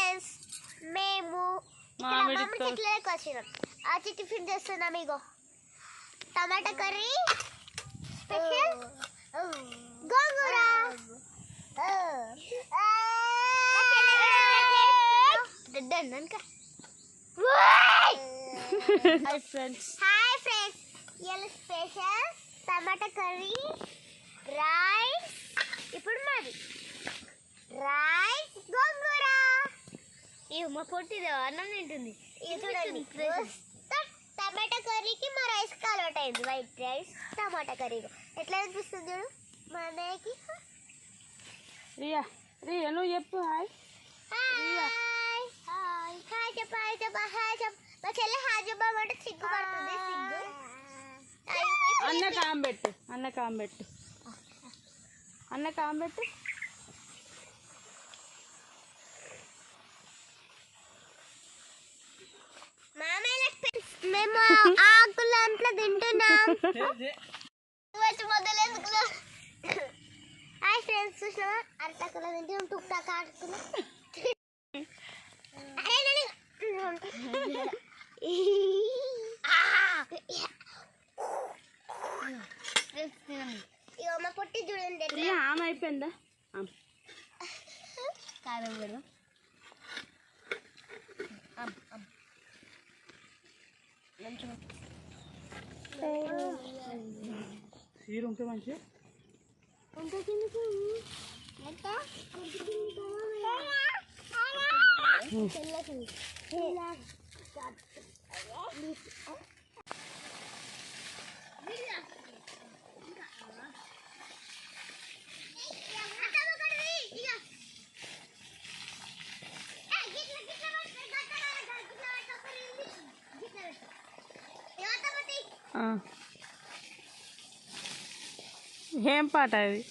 Friends మేము మామిడి చెట్లకి వచ్చినాం. వచ్చి టిఫిన్ చేస్తున్నాం. ఇగో టమాటా కర్రీ స్పెషల్ గోంగూర. హాయ్ ఫ్రెండ్స్ ఇలా స్పెషల్ టమాటా కర్రీ రైస్. ఇప్పుడు మాది రైస్ గోంగూర. ఇవి మా పొట్టిది అన్నం తింటుంది. ఇది చూడండి టమాటా కర్రీకి మా రైస్ అలవాటు అయింది. వైట్ రైస్ టమాటా కర్రీ ఎట్లా అనిపిస్తుంది చూడు మనకి. రియా రియా నువ్వు చెప్పు హాయ్. హాయ్ చెప్ప హాయ్ చెప్ప హాయ్ చెప్ప. మా చెల్లి హాయ్ చెప్పమంటే సిగ్గుపడుతుంది. సిగ్గు. అన్న కాంబెట్టు అన్న కాంబెట్టు అన్న కాంబెట్టు. మేము ఆకులంతా తింటున్నాం. హాయ్ ఫ్రెండ్స్ చూసినావా అరటాకులో తింటున్నాం. టుక్ టాక్ ఆడుకున్నాం. ఇగో మా పొట్టి చూడండి ఆమె అయిపోయిందా కారం పెడదాం. సీరు ఉంటే మంచిగా ఏం పాట అది?